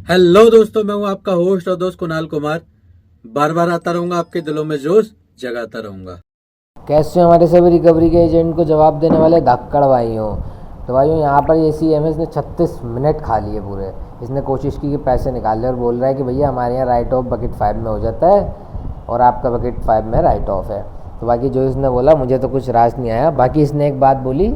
Hello दोस्तों, मैं हूं आपका होस्ट और दोस्त कुणाल कुमार। बार बार आता रहूंगा, आपके दिलों में जोश जगाता रहूंगा। कैसे हमारे सभी रिकवरी के एजेंट को जवाब देने वाले घक्कड़ भाइयों। तो भाइयों यहाँ पर ए सी एम एस ने 36 मिनट खा लिए पूरे। इसने कोशिश की कि पैसे निकाल ले और बोल रहा है कि भैया हमारे यहाँ राइट ऑफ बकेट 5 में हो जाता है और आपका बकेट 5 में राइट ऑफ है। तो बाकी जो इसने बोला मुझे तो कुछ रास नहीं आया। बाकी इसने एक बात बोली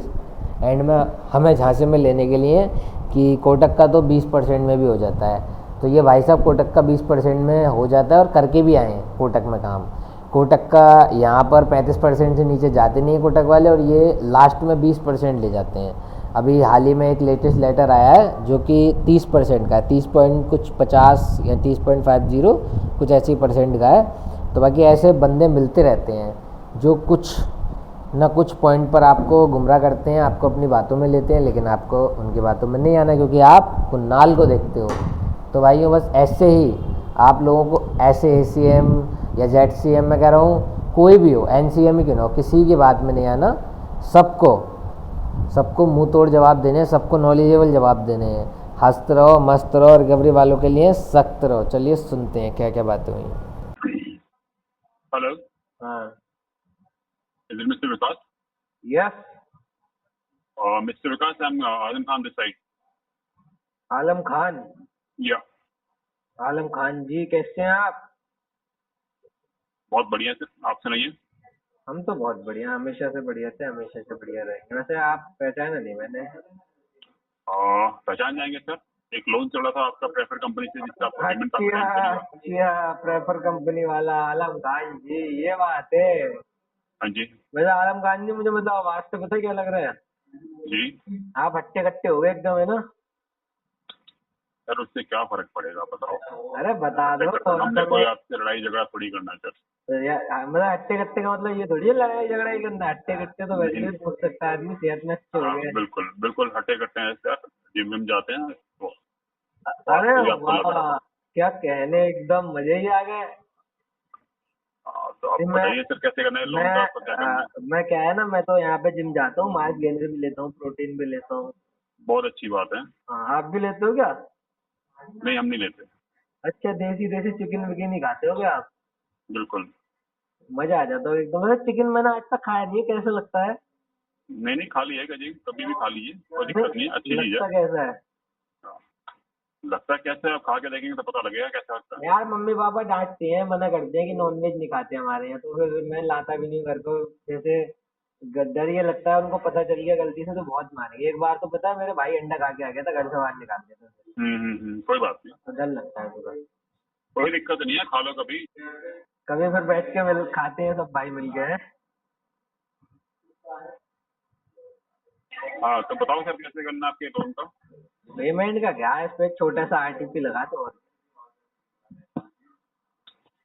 एंड में हमें झांसे में लेने के लिए कि कोटक का तो 20% में भी हो जाता है। तो ये भाई साहब कोटक का 20% में हो जाता है और करके भी आए हैं कोटक में काम। कोटक का यहाँ पर 35% से नीचे जाते नहीं हैं कोटक वाले और ये लास्ट में 20% ले जाते हैं। अभी हाल ही में एक लेटेस्ट लेटर आया है जो कि 30% का है, 30 पॉइंट कुछ 50 या 30.50 कुछ ऐसी परसेंट का है। तो बाकी ऐसे बंदे मिलते रहते हैं जो कुछ ना कुछ पॉइंट पर आपको गुमराह करते हैं, आपको अपनी बातों में लेते हैं, लेकिन आपको उनकी बातों में नहीं आना क्योंकि आप कुन्नाल को देखते हो। तो भाइयों बस ऐसे ही आप लोगों को ऐसे ए सी एम या जेड सी एम में कह रहा हूँ, कोई भी हो, एन सी एम ही क्यों ना हो, किसी की बात में नहीं आना। सबको सबको मुंह तोड़ जवाब देने हैं, सबको नॉलेजेबल जवाब देने हैं। हंसते रहो, मस्त रहो, रिकवरी वालों के लिए सख्त रहो। चलिए सुनते हैं क्या क्या बातें हुई। Hello, हाँ। is it Mr. Vikas? Yes. Mr. Vikas, I'm Alam Khan this side. Alam Khan. Yeah, आलम खान जी कैसे हैं आप? बहुत बढ़िया सर, आप सुनाइए। हम तो बहुत बढ़िया, हमेशा से बढ़िया थे, हमेशा से बढ़िया रहेंगे। वैसे आप पहचाना नहीं मैंने। पहचान जाएंगे सर, एक लोन चल रहा था आपका प्रेफर कंपनी से जिसका आपका पेमेंट काफी टाइम से नहीं हुआ। अच्छा, प्रेफर कंपनी वाला आलम खान जी, ये बात है। हाँ जी। वैसे आलम खान जी मुझे मतलब आवाज से पता है क्या लग रहा है? जी आप हट्टे कट्टे हो गए एकदम, है ना? सर, उससे क्या फर्क पड़ेगा बताओ। अरे बता दो हमने कोई आपसे लड़ाई झगड़ा थोड़ी करना है सर। तो मतलब हट्टे कट्टे का मतलब ये थोड़ी है लड़ाई झगड़ा ही करना। हट्टे कट्टे तो वैसे नहीं, भी पूछ सकता है आदमी, सेहत में अच्छे हो हाँ गए। बिल्कुल बिल्कुल हटे कट्टे हैं सर, जिम विम जाते हैं तो अरे आपको भी आपको लगा। वाह, क्या कहने, एकदम मजे ही आ गए। तो आप मैं बताइए सर, कैसे करना है लोन का, आपको क्या करना है। मैं क्या है ना, मैं तो यहाँ पे जिम जाता हूँ, मास गेनर भी लेता हूँ, प्रोटीन भी लेता हूँ। बहुत अच्छी बात है। हाँ, आप भी लेते हो क्या? नहीं, हम नहीं लेते। अच्छा, देसी देसी चिकन विकन ही खाते हो क्या आप? बिल्कुल। मजा आ जाता है एकदम। वैसे चिकन मैंने आज तक खाया नहीं है, कैसे लगता है? नहीं नहीं, खा लिया जी, कभी भी खा लीजिए, कोई नहीं, दिक्कत नहीं है, अच्छी चीज है। लगता कैसा है? लगता है कैसे है, आप खा के देखेंगे तो पता लगेगा कैसा लगता है। यार मम्मी पापा डांटते हैं, मना करते हैं कि नॉनवेज नहीं खाते हमारे यहाँ, तो फिर मैं लाता भी नहीं घर को। जैसे डर ये लगता है उनको पता चल गया गलती से तो बहुत मारेंगे। एक बार तो पता है मेरे भाई अंडा खा के आ गया था, घर से बाहर निकाल दिया था। कोई बात नहीं। तो डर लगता है पूरा। कोई दिक्कत नहीं है, खा लो कभी। कभी फिर बैठ के मिल खाते हैं सब भाई मिल के। हाँ तो बताओ सर, कैसे करना है आपके लोन का। पेमेंट का क्या है, इस पे एक छोटा सा आरटीपी लगा दो।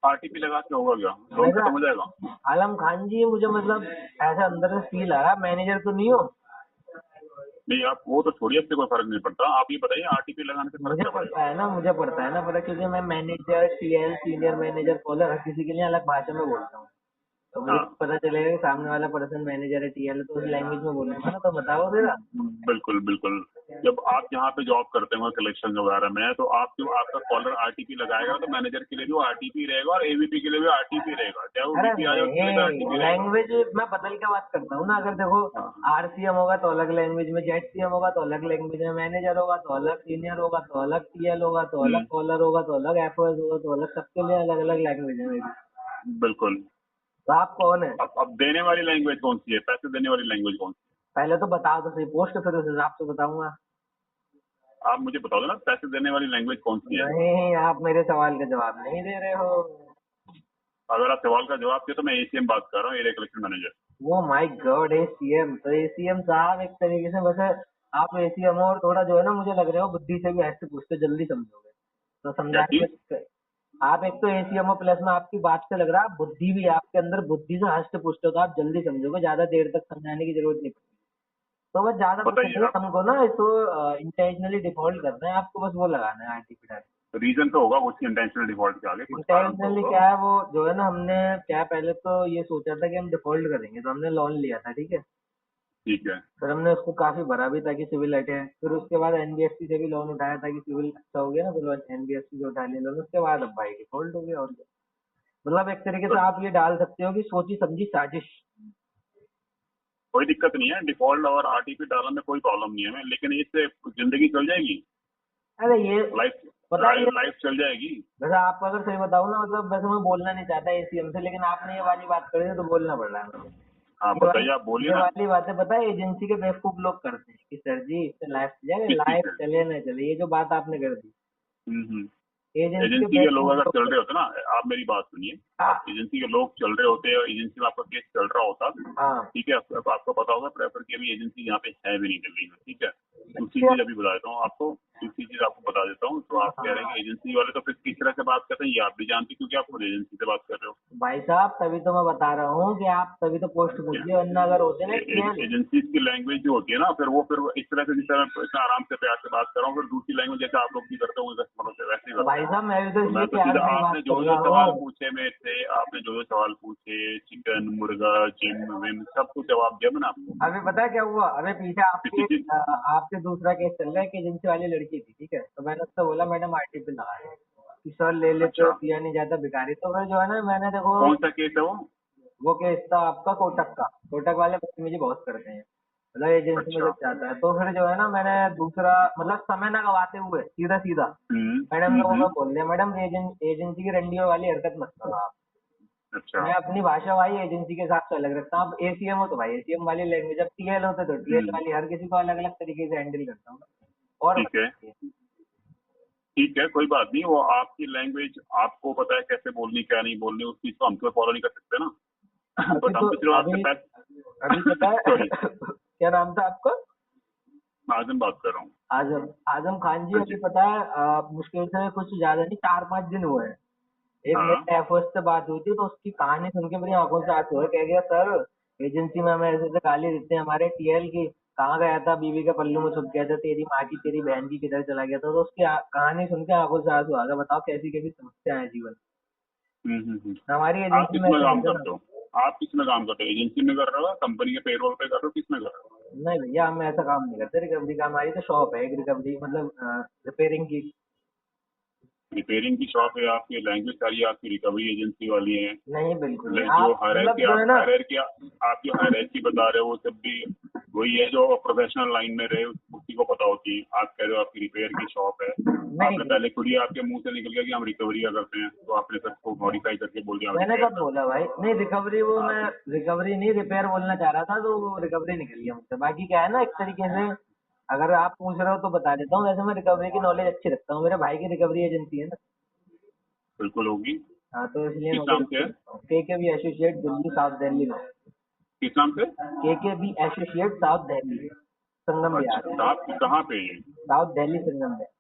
आरटीपी लगा के होगा क्या, लोन वैसा खत्म हो जाएगा। आलम खान जी, मुझे मतलब ऐसा अंदर से फील आ रहा है, मैनेजर तो नहीं हो। नहीं, आप वो तो छोड़िए, इससे कोई फर्क नहीं पड़ता, आप ये बताइए आरटीपी लगाने से फर्क मुझे क्या पड़ेगा। पड़ता है ना, मुझे पड़ता है ना पता, क्योंकि मैं manager, TL, senior manager, caller हर किसी के लिए अलग भाषा में बोलता हूँ। तो मुझे हाँ पता चलेगा कि सामने वाला पर्सन मैनेजर है, टीएल है, तो उस लैंग्वेज में बोलूंगा ना। तो बताओ फिर। बिल्कुल बिल्कुल। जब आप यहाँ पे जॉब करते हो कलेक्शन वगैरह में, तो आप जो आपका कॉलर आरटीपी लगाएगा तो मैनेजर के लिए भी आरटीपी रहेगा और एवीपी के लिए भी आरटीपी रहेगा, चाहे वो अरे वीपी आ जाए उसके लिए भी नहीं, आरटीपी रहेगा। लैंग्वेज मैं बदल के बात करता हूँ ना। अगर देखो, हाँ आरसीएम होगा तो अलग लैंग्वेज में, जेडसीएम होगा तो अलग लैंग्वेज में, मैनेजर होगा तो अलग, सीनियर होगा तो अलग, टीएल होगा तो अलग, हम्म, कॉलर होगा तो अलग, एफओएस होगा तो अलग, सबके लिए अलग अलग लैंग्वेज है मेरी। बिल्कुल। तो आप कौन है? अब देने वाली लैंग्वेज कौन सी है, पैसे देने वाली लैंग्वेज कौन सी पहले तो बताओ तो सही पोस्ट, फिर उस हिसाब से बताऊंगा। है, आप मुझे बता दो ना, पैसे देने वाली लैंग्वेज कौन सी है। नहीं, आप मेरे सवाल का जवाब नहीं दे रहे हो। अगर आप सवाल का जवाब दिए तो मैं एसीएम बात कर रहा हूँ, एरिया कलेक्शन मैनेजर। वो माय गॉड, एसीएम तो एसीएम साहब एक तरीके से वैसे आप एसीएम हो, और थोड़ा जो है ना, मुझे लग रहा है बुद्धि से भी ऐसे पूछते जल्दी समझोगे तो क्या समझाने चीज। में। आप एक तो एसीएम हो, प्लस में आपकी बात से लग रहा है आप बुद्धि भी है आपके अंदर, बुद्धि से हंसते पूछते हो तो आप जल्दी समझोगे, ज्यादा देर तक समझाने की जरूरत नहीं पड़ती। तो बस ज्यादा कुछ बताइए नहीं है आप। हमको ना, इसको इंटेंशनली डिफॉल्ट करना है आपको, बस वो लगाना है आरटीपी। रीजन तो होगा कुछ इंटेंशनल डिफॉल्ट के आगे, कुछ कारण तो इंटेंशनली होगा। क्या है वो, जो है ना, हमने क्या पहले तो ये सोचा था कि हम डिफॉल्ट करेंगे, तो हमने लोन लिया था, ठीक है। ठीक है। फिर हमने उसको काफी भरा भी ताकि सिविल हटे। फिर उसके बाद एनबीएफसी से भी लोन उठाया ताकि सिविल अच्छा हो गया ना, तो एनबीएफसी से उठा लिया लोन। उसके बाद अब भाई डिफॉल्ट हो गया। और क्या? मतलब एक तरीके तो से आप ये डाल सकते हो कि सोची समझी साजिश। कोई दिक्कत नहीं है, डिफॉल्ट और आरटीपी डालने में कोई प्रॉब्लम नहीं है हमें, लेकिन इससे जिंदगी चल जाएगी, अरे ये लाइफ पता है, लाइफ चल जाएगी। वैसे आपको अगर सही बताऊं ना, मतलब वैसे मैं बोलना नहीं चाहता एसीएम से, लेकिन आपने ये वाली बात करी है तो बोलना पड़ रहा है मुझे। हाँ ये वाली बताइए, आप बोलिए ये ना। वाली बातें पता है एजेंसी के बेवकूफ लोग करते हैं कि सर जी इससे लाइफ चलेगा, किस चीज लाइफ से? चले ना चले, ये जो बात आपने कर दी हम्म। एजेंसी के एजेंसी के लोग बेवकूफ अगर लोग चल करते रहे होते ना, आप मेरी बात सुनिए, हैं। आप एजेंसी के लोग चल रहे होते और एजेंसी में आपका केस चल रहा होता, हाँ ठीक है, अब आपको पता होगा प्रेफर की अभी एजेंसी यहाँ पे है भी नहीं दिल्ली में, ठीक है। दूसरी हाँ चीज अभी बता देता हूँ आपको, दूसरी चीज आपको बता देता हूँ। तो आप कह रहे हैं कि एजेंसी वाले तो फिर किस तरह से बात करते हैं ये आप भी जानते हैं, क्योंकि आप खुद एजेंसी से बात कर रहे हो। भाई साहब, तभी तो मैं बता रहा हूँ कि आप तभी तो पोस्ट पूछिए, वरना अगर होते ना टीएल। एजेंसी की लैंग्वेज जो होती है ना, फिर वो इस तरह से, जिस तरह मैं इतना आराम से प्यार से बात कर रहा हूँ, फिर दूसरी लैंग्वेज जैसे आप लोग भी करते होंगे कस्टमरों से, वैसे ही करते भाई हैं। साहब मैं भी तो तो मैं इसलिए तो प्यार सीधा, से ही आपने बात जो कर जो रहा सवाल हूँ। पूछे मेरे से, आपने जो जो सवाल पूछे, चिकन, मुर्गा, जिम विम, सब कुछ जवाब दिया मैंने आपको। अभी पता है क्या हुआ? अभी पीछे किसी चीज आपके दूसरा केस चल रहा है कि एजेंसी वाली लड़की थी, ठीक है, तो मैंने उससे बोला मैडम आरटीपी लगा है कि सर ले लेते हो, अच्छा, पिया नहीं जाता भिखारी। तो फिर जो है ना, मैंने देखो कौन सा केस है वो? वो केस था आपका कोटक का। कोटक वाले बदतमीजी बहुत करते हैं, मतलब एजेंसी में अच्छा। जब जाता है तो फिर जो है ना, मैंने दूसरा मतलब समय ना गवाते हुए सीधा सीधा मैडम को मैं बोल दिया, मैडम एजेंसी की रंडियों वाली हरकत मत करो आप। अच्छा। मैं अपनी भाषा भाई एजेंसी के हिसाब से अलग रखता हूँ। अब एसीएम हो तो भाई एसीएम वाली लैंग्वेज, अब टीएल होते तो टीएल वाली, हर किसी को अलग अलग तरीके से हैंडल करता हूँ। और ठीक है, ठीक है, कोई बात नहीं, वो आपकी लैंग्वेज आपको पता है कैसे बोलनी क्या नहीं बोलनी, उस चीज को हम तो फॉलो नहीं कर सकते ना। अभी बट हम तो तो सिर्फ आपसे अभी पैसे अभी पता है सॉरी, क्या नाम था आपका? आजम बात कर रहा हूँ। आजम आजम खान जी। हाँ अभी जी। पता है मुश्किल से कुछ ज्यादा नहीं 4-5 दिन हुए हैं, एक हाँ। मेरे एफओ से बात हुई थी, तो उसकी कहानी सुन के मेरी आंखों से आंसू है। कह गया सर एजेंसी में हमें ऐसे ऐसे गाली देते हैं हमारे टीएल की, कहाँ गया था, बीवी के पल्लू में छुप गया था, तेरी माँ की तेरी बहन की किधर चला गया था। तो उसकी कहानी सुन के आंखों से आंसू आ गया। बताओ कैसी कैसी समस्या है जीवन हम्म। हमारी आप एजेंसी किस में में ऐसे काम होते ना। करते हो? आप किस में काम करते हो? एजेंसी में कर रहे हो, कंपनी के पेरोल पे कर रहे हो, किस में कर रहे हो? नहीं भैया, हम ऐसा काम नहीं करते रिकवरी का। हमारी तो शॉप है एक रिकवरी, मतलब रिपेयरिंग की। रिपेयरिंग की शॉप है आपकी, लैंग्वेज सारी आपकी रिकवरी एजेंसी वाली है। नहीं बिल्कुल नहीं, जो आप मतलब जो है ना, आप जो हायरार्की बता रहे हो वो सब भी वही है जो प्रोफेशनल लाइन में रहे उसी को पता होती है। आप कह रहे हो आपकी रिपेयर की शॉप है, नहीं आपने पहले खुद ही आपके मुंह से निकल गया कि हम रिकवरी का करते हैं, तो आपने सबको मॉडिफाई करके बोल दिया हम मैंने रिपेयर कब का। बोला भाई? नहीं रिकवरी, वो मैं आप रिकवरी नहीं रिपेयर बोलना चाह रहा था, तो वो रिकवरी निकल गया मुझसे। बाकी क्या है ना, एक तरीके से अगर आप पूछ रहे हो तो बता देता हूँ। वैसे मैं रिकवरी की नॉलेज अच्छी रखता हूँ, मेरे भाई की रिकवरी एजेंसी है ना। बिल्कुल होगी। हाँ, तो इसलिए किस नॉलेज नाम से अच्छी है? रखता हूँ। K B associate Delhi south Delhi में। किस नाम से? K B associate south Delhi, Sangam अच्छा, बिहार। कहाँ पे है ये? साउथ दिल्ली संगम बिहार।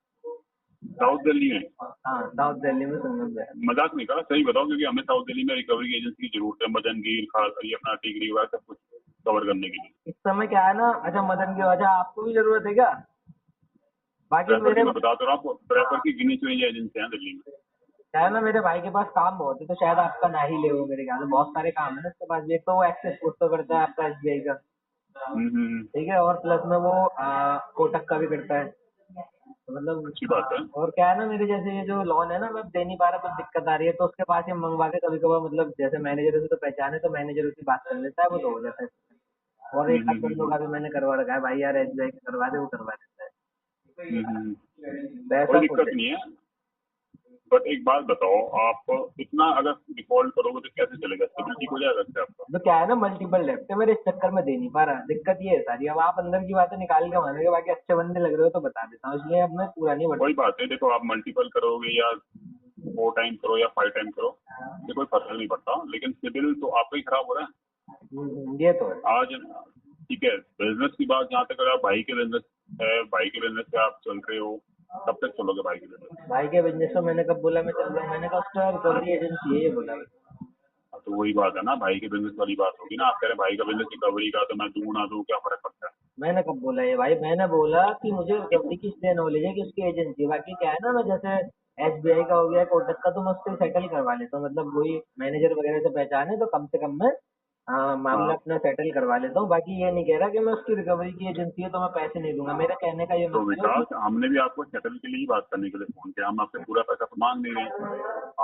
साउथ दिल्ली में? हाँ, साउथ दिल्ली में संगम बिहार। मजाक नहीं करा, सही बताओ, क्योंकि हमें साउथ दिल्ली में रिकवरी एजेंसी की जरूरत है, मदन गिर खास ये अपना टिगरी वगैरह सब कुछ कवर करने के लिए। इस समय क्या है ना, अच्छा मदन की वजह आपको भी जरूरत है क्या? बाकी प्रेफर की मेरे मैं बता तो रहा हूँ आपको, प्रेफर की गिनी चुनी एजेंसी है दिल्ली में। क्या है ना, मेरे भाई के पास काम बहुत है, तो शायद आपका ना ही ले वो। मेरे ख्याल में बहुत सारे काम है ना उसके पास भी। एक तो वो एक्सेस कोर्स तो करता है आपका एसबीआई का, ठीक है, और प्लस में वो कोटक का भी करता है, तो मतलब अच्छी बात है। और क्या है ना, मेरे जैसे ये जो लोन है ना, मैं दे नहीं पा रहा, तो दिक्कत आ रही है, तो उसके पास ही मंगवा के कभी कभार, मतलब जैसे मैनेजर से तो पहचान है, तो मैनेजर उसकी बात कर लेता है, वो तो हो जाता है। और एक आध बंदों का भी मैंने करवा रखा है, भाई यार एसबीआई का करवा दे, वो करवा देता है। तो कोई ऐसा कुछ दिक्कत है। नहीं है। बट एक बात बताओ, आप इतना अगर डिफॉल्ट करोगे तो कैसे चलेगा? स्टेबिलिटी हो जाएगा इससे आपका? तो क्या है ना, मल्टीपल लेफ्ट है मेरे, इस चक्कर में दे नहीं पा रहा। दिक्कत ये है सारी। अब आप अंदर की बातें निकाल के मानोगे, बाकी अच्छे बंदे लग रहे हो तो बता देता हूँ, इसलिए अब मैं पूरा नहीं कोई बढ़ता। बात नहीं, देखो आप मल्टीपल करोगे या 4 टाइम करो या 5 टाइम करो, इससे कोई फर्क नहीं पड़ता, लेकिन सिविल तो आपका ही खराब हो रहा है ये तो है। आज। ठीक है, बिजनेस की बात जहाँ तक, अगर आप भाई के बिजनेस है, भाई के बिजनेस से आप चल रहे हो, कब तक चलोगे भाई के बिजनेस? भाई के बिजनेस में मैंने कब बोला मैं चल रहा हूँ? मैंने कहा उसका रिकवरी एजेंसी है, ये बोला मैंने। तो वही बात है ना, भाई के बिजनेस वाली बात होगी ना। आप कह रहे हैं भाई का बिजनेस रिकवरी का, तो मैं दूं ना दूं क्या फर्क पड़ता है? मैंने कब बोला ये भाई? मैंने बोला कि मुझे रिकवरी की इसलिए नॉलेज है कि उसकी एजेंसी है। बाकी क्या है ना, मैं जैसे एसबीआई का हो गया, कोटक का, तो मैं उससे सेटल करवा लेता हूँ, मतलब वही मैनेजर वगैरह से पहचान है, तो कम से कम मैं हाँ मामला हाँ अपना सेटल करवा लेता हूँ, बाकी ये नहीं कह रहा कि मैं उसकी रिकवरी की एजेंसी है तो मैं पैसे नहीं दूंगा। मेरे कहने का ये तो मतलब है विकास, हमने भी आपको सेटल के लिए ही बात करने के लिए फोन किया। हम आपसे पूरा पैसा तो मांग नहीं रहे।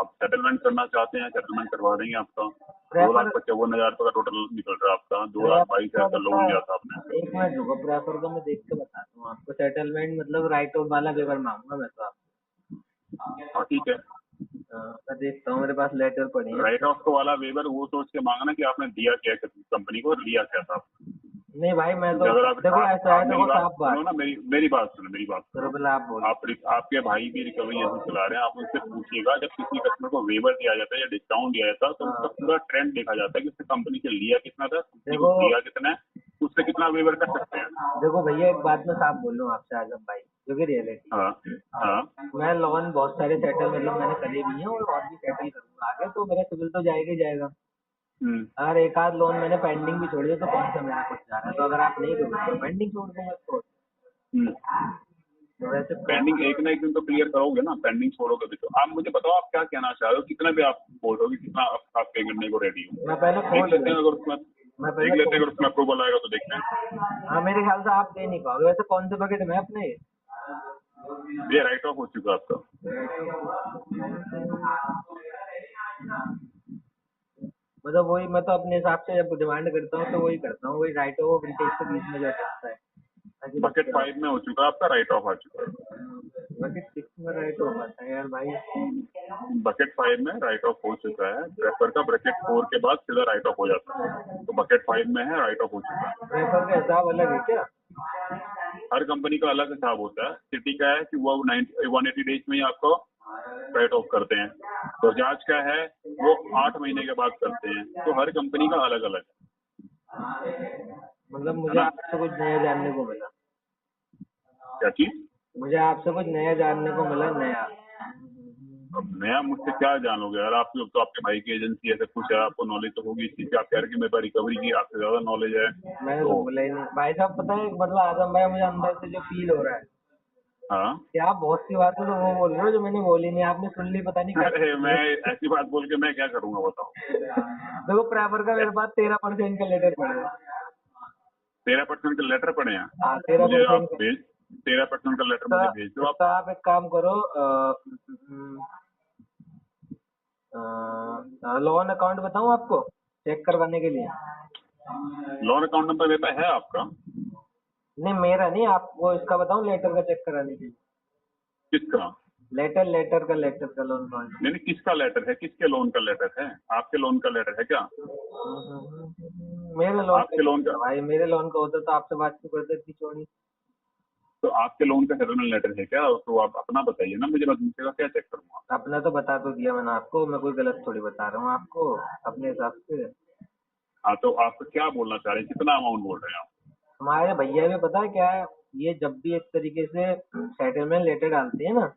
आप सेटलमेंट करना चाहते हैं, सेटलमेंट करवा देंगे आपका। प्रेफर 2,55,000 रुपये का टोटल निकल रहा है आपका। प्रेफर 2,22,000 का लोन लिया था आपने। एक मिनट रुको, प्रेफर का मैं देख के बताता हूँ आपको। सेटलमेंट मतलब राइट ऑफ वाला पेपर मांगूंगा मैं तो आपको। हाँ ठीक है। मैं देखता हूँ, मेरे पास लेटर पड़े हैं। राइट ऑफ वाला वेवर वो सोच के मांगना कि आपने दिया क्या कंपनी को, लिया क्या था। नहीं भाई मैं तो क्योंकि अगर देखो ऐसा है, आप मेरी देखो बात साफ सुनो बात। ना, मेरी बात सुनो, मेरी बात चलो सुनो। पहले आप बोलो। आपके भाई भी रिकवरी एजेंसी चला रहे हैं। आप उनसे पूछिएगा, जब किसी कस्टमर को वेवर दिया जाता है या डिस्काउंट दिया जाता है तो उसका पूरा ट्रेंड देखा जाता है कि उसने कंपनी से लिया कितना था, कंपनी को देखो दिया कितना है, उससे कितना वेवर कर सकते हैं। देखो भैया, एक बात मैं साफ बोल रहा हूँ आपसे आजम भाई, जो कि रियलिटी हाँ है। हाँ। मैं लोन बहुत सारे सेटल मतलब मैंने करे भी हैं और भी सेटल करूंगा आगे, तो मेरा सिविल तो जाएगा ही जाएगा। हम्म। अगर एक आध लोन मैंने पेंडिंग भी छोड़ दिया तो कौन सा मेरा कुछ जा रहा है, तो अगर आप नहीं दोगे तो पेंडिंग छोड़ दूंगा इसको। हम्म। तो वैसे पेंडिंग एक ना एक दिन तो क्लियर करोगे ना, पेंडिंग छोड़ोगे भी तो। आप मुझे बताओ आप क्या कहना चाह रहे हो, कितना भी आप बोल रहे हो कि कितना आप पे करने को रेडी हो। मैं पहले देख खोल लेते हैं, लूँ। अगर उसमें मैं देख पहले लेते हैं, खोल अगर उसमें अप्रूवल आएगा तो देखते हैं। हाँ मेरे ख्याल से आप दे नहीं पाओगे। वैसे कौन से बकेट में है अपने ये? ये राइट ऑफ हो चुका है आपका। मतलब वही, मैं तो अपने हिसाब से जब डिमांड करता हूँ तो वही करता हूँ, वही राइट ऑफ विंटेज के बीच में जो सकता है ताकि बकेट 5 में हो चुका है आपका, राइट ऑफ आ चुका है। बकेट 6 में राइट ऑफ आता है यार भाई। बकेट 5 में राइट ऑफ हो चुका है। प्रेफर का ब्रैकेट 4 के बाद सीधा राइट ऑफ हो जाता है, तो बकेट 5 में है, राइट ऑफ हो चुका है। प्रेफर का हिसाब अलग है क्या? हर कंपनी का अलग हिसाब होता है। सिटी का है कि वो 180 डेज में ही आपको राइट ऑफ करते हैं। बजाज का है वो 8 महीने के बाद करते हैं। तो हर कंपनी का अलग अलग मतलब है मुझे ना। आपसे कुछ नया जानने को मिला। क्या चीज? मुझे आपसे कुछ नया जानने को मिला, नया। अब नया मुझसे क्या जानोगे यार। आपकी तो आपके भाई की एजेंसी है, सब कुछ है, आपको नॉलेज तो होगी इस चीज की। आप कह रहे कि मेरे पास रिकवरी की आपसे ज्यादा नॉलेज है मैंने तो तो। बोला ही नहीं भाई साहब। पता है मतलब आजम भाई, मुझे अंदर से जो फील हो रहा है हाँ। कि आप बहुत सी बातें तो वो बोल रहे हो जो मैंने बोली नहीं, आपने सुन ली पता नहीं क्या। अरे मैं ऐसी बात बोल के मैं क्या करूंगा बताओ। देखो प्रेफर का मेरे पास 13% का लेटर पड़ा है। 13% का लेटर पड़े हैं। हाँ मुझे आप 13%। भेज 13% का लेटर मुझे भेज दो आप। तो आप एक काम करो, लोन अकाउंट बताऊं आपको चेक करवाने के लिए? लोन अकाउंट नंबर मेरे पास है आपका। नहीं मेरा नहीं, आपको इसका बताऊं लेटर का चेक कराने के लिए? किसका? लेटर का लोन अकाउंट। नहीं नहीं, किसका लेटर है, किसके लोन का लेटर है? आपके लोन का लेटर है क्या? मेरे लोन आपके लोन का, भाई मेरे लोन का होता तो आपसे बात क्यों करते इतनी चौड़ी? तो आपके लोन का सेटलमेंट लेटर है क्या? तो आप अपना बताइए ना मुझे, मैं दूसरे का क्या चेक करूंगा। अपना तो बता तो दिया मैंने आपको, मैं कोई गलत थोड़ी बता रहा हूँ आपको अपने हिसाब से। हाँ तो आप क्या बोलना चाह रहे हैं, कितना अमाउंट बोल रहे हैं आप? हमारे भैया भी पता है क्या है, ये जब भी एक तरीके से सेटलमेंट लेटर डालते हैं ना,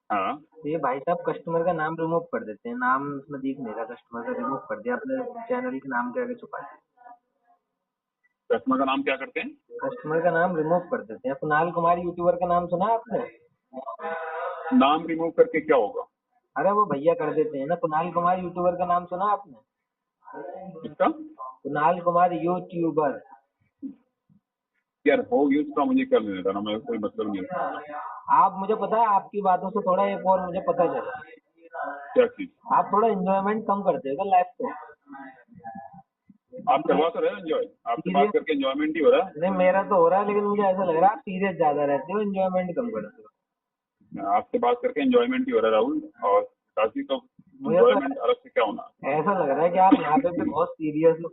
हाँ। तो ये भाई साहब कस्टमर का नाम रिमूव कर देते हैं। नाम उसमें दिख नहीं रहा, कस्टमर का रिमूव कर दिया, अपने चैनल के नाम के आगे छुपा दिया। कस्टमर का नाम क्या करते हैं? कस्टमर का नाम रिमूव कर देते हैं। कुणाल कुमार यूट्यूबर का नाम सुना है आपने? नाम रिमूव करके क्या होगा? अरे वो भैया कर देते हैं ना। कुणाल कुमार यूट्यूबर का नाम सुना आपने? किसका? कुणाल कुमार यूट्यूबर। यार होगी उसका मुझे क्या लेना था ना, मैं कोई मतलब नहीं है। आप, मुझे पता है आपकी बातों से थोड़ा एक और मुझे पता चला, क्या चीज? आप थोड़ा एंजॉयमेंट कम करते हो लाइफ को। आप करवा तो रहे हो एंजॉय, आपसे बात करके एंजॉयमेंट ही हो रहा है। नहीं मेरा तो हो रहा है, लेकिन मुझे ऐसा लग रहा है आप सीरियस ज्यादा रहते हो, एंजॉयमेंट कम करते हो। आपसे बात करके एंजॉयमेंट ही हो रहा है राहुल। और काफी तो मुझे तो एंजॉयमेंट अलग से क्या होना। ऐसा लग रहा है कि आप यहाँ पे भी बहुत सीरियस हो।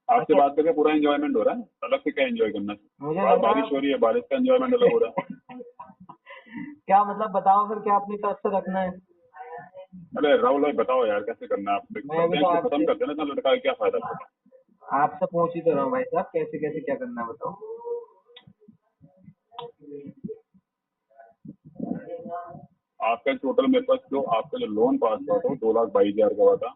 आपसे बात करके पूरा एंजॉयमेंट हो रहा है, अलग से क्या एंजॉय करना है। मुझे बाहर लगा बारिश हो रही है, बारिश का एंजॉयमेंट अलग हो रहा है। क्या मतलब, बताओ फिर क्या अपनी तरफ से रखना है? अरे राहुल भाई बताओ यार कैसे करना है आपसे, मैं भी तो इसको खत्म आपसे करते हैं ना, इतना लड़का है, क्या फायदा होगा। आपसे पूछ ही तो रहा हूँ भाई साहब, कैसे कैसे क्या करना है बताओ। आपका टोटल मेरे पास जो आपका जो लोन पास हुआ था वो 2,22,000 का हुआ था।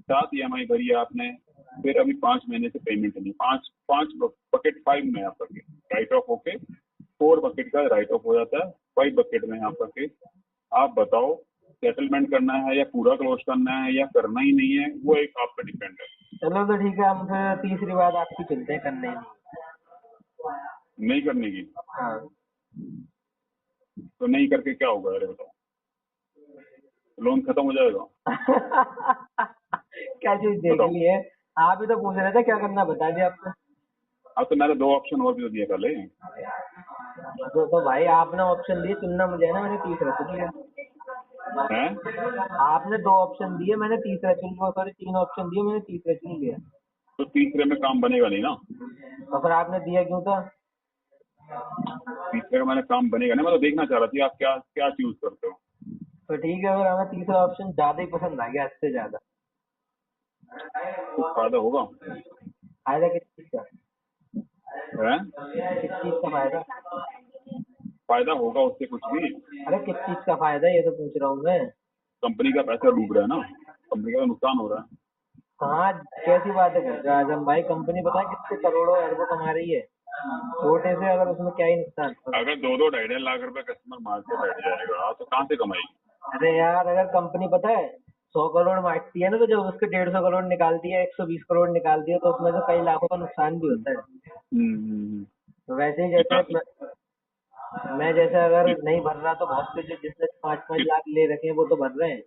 7 EMI भरी है आपने। फिर अभी 5 महीने से पेमेंट नहीं। पाँच बकेट 5 में आपका केस राइट ऑफ होके 4 बकेट का राइट ऑफ हो जाता है, 5 बकेट में आपका केस। आप बताओ सेटलमेंट करना है या पूरा क्लोज करना है या करना ही नहीं है, वो एक आप पे डिपेंड है। चलो तो ठीक है, हम फिर तीसरी बात आपकी चलते हैं करने की। नहीं करने की हाँ। तो नहीं करके क्या होगा, अरे बताओ, लोन खत्म हो जाएगा? क्या चीज देख बताओ। ली है? आप ही तो पूछ रहे थे क्या करना, बता दिया आपने। अब तो मैंने 2 ऑप्शन और भी तो दिया पहले। तो भाई आपने ऑप्शन दिए, चुनना मुझे है ना, मैंने तीसरा चुन लिया। हैं? आपने 2 ऑप्शन दिए, मैंने तीसरा चुन लिया। सॉरी 3 ऑप्शन दिए, मैंने तीसरा चुन लिया। तो तीसरे में काम बनेगा नहीं ना। तो फिर आपने दिया क्यों था? तीसरे का मैंने काम बनेगा नहीं, मैं तो देखना चाह रहा थी आप क्या क्या चूज करते हो। तो ठीक है, फिर हमें तीसरा ऑप्शन ज्यादा ही पसंद आ गया, हद से ज्यादा। कुछ फायदा होगा? फायदा किस चीज का? हैं? किस चीज का फायदा? फायदा होगा उससे कुछ भी? अरे किस चीज का फायदा, ये तो पूछ रहा हूँ मैं। कंपनी का पैसा डूब रहा है ना, कंपनी का तो नुकसान हो रहा है। कहाँ, कैसी बातें कर रहे हो आजम भाई? कंपनी पता है कितने करोड़ों अरबों कमा रही है, छोटे से, अगर उसमें क्या ही नुकसान। अगर 2-2 ढाई लाख रुपए कस्टमर मार के बैठ जाएगा तो कहाँ से कमाएगी? अरे यार, अगर कंपनी पता है 100 करोड़ मारती है ना, तो जब उसके 150 करोड़ निकालती है, 120 करोड़ निकालती है, तो उसमें से कई लाखों का नुकसान भी होता है। हम्म। तो वैसे ही जैसे मैं जैसे अगर नहीं भर रहा, तो बहुत से जो जिसने 5-5 लाख ले रखे हैं वो तो भर रहे हैं।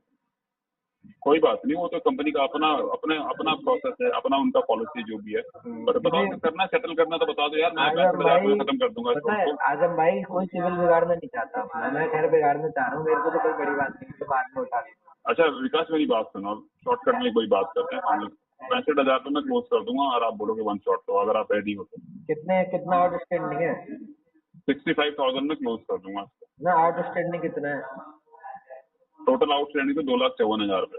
कोई बात नहीं, वो तो कंपनी का अपना अपने अपना प्रोसेस है, अपना उनका पॉलिसी जो भी है। पर बताओ क्या करना है, सेटल करना तो बता दो यार, मैं आजम 65,000 भाई, में खत्म कर दूंगा पता है आजम भाई, कोई सिविल बिगाड़ना नहीं चाहता अपना, मैं घर बिगाड़ना चाह रहा हूँ। मेरे को तो कोई बड़ी बात नहीं, तो बाद में उठा लूंगा। अच्छा विकास, मेरी बात सुनो, शॉर्टकट में कोई बात करते हैं फाइनल। 65,000 पे मैं क्लोज कर दूंगा और आप बोलोगे 1 शॉट, तो अगर आप रेडी हो तो कितना आउटस्टैंडिंग है? 65,000 में क्लोज कर दूंगा। ना, आउटस्टैंडिंग कितना है? टोटल आउटस्टैंडिंग तो 2,54,000 रुपए,